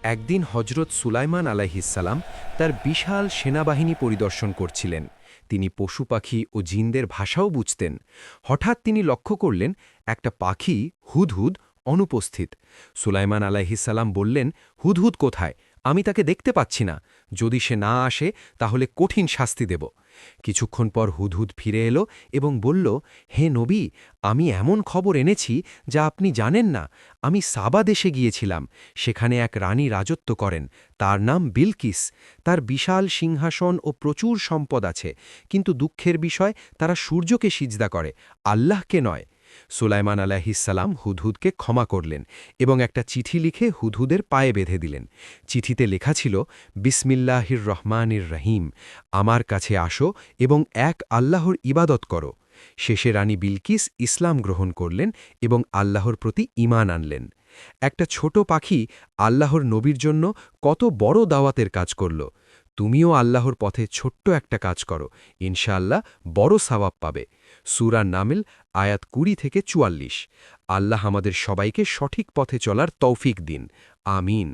একদিন হজরত সুলাইমান আলাইহিসসালাম তার বিশাল সেনাবাহিনী পরিদর্শন করছিলেন। তিনি পশু পাখি ও জিনদের ভাষাও বুঝতেন। হঠাৎ তিনি লক্ষ্য করলেন একটা পাখি হুদহুদ অনুপস্থিত। সুলাইমান আলাইহিসসালাম বললেন, হুদহুদ কোথায়? আমি তাকে দেখতে পাচ্ছি না। যদি সে না আসে তাহলে কঠিন শাস্তি দেব। কিছুক্ষণ পর হুদহুদ ফিরে এলো এবং বলল, হে নবী, আমি এমন খবর এনেছি যা আপনি জানেন না। আমি সাবা দেশে গিয়েছিলাম। সেখানে এক রানী রাজত্ব করেন। তার নাম বিলকিস। তার বিশাল সিংহাসন ও প্রচুর সম্পদ আছে, কিন্তু দুঃখের বিষয় তারা সূর্যকে সিজদা করে, আল্লাহকে নয়। সুলাইমান আলাইহিসসালাম হুদহুদকে ক্ষমা করলেন এবং একটা চিঠি লিখে হুদহুদের পায়ে বেঁধে দিলেন। চিঠিতে লেখা ছিল, বিসমিল্লাহির রহমানির রহিম, আমার কাছে আসো এবং এক আল্লাহর ইবাদত করো। শেষে রানী বিলকিস ইসলাম গ্রহণ করলেন এবং আল্লাহর প্রতি ঈমান আনলেন। একটা ছোট পাখি আল্লাহর নবীর জন্য কত বড় দাওয়াতের কাজ করল। তুমিও আল্লাহর পথে ছোট্ট একটা কাজ করো, ইনশাআল্লাহ বড় সওয়াব পাবে। সূরা নামল আয়াত ২০ থেকে ৪৪। আল্লাহ আমাদের সবাইকে সঠিক পথে চলার তৌফিক দিন। আমিন।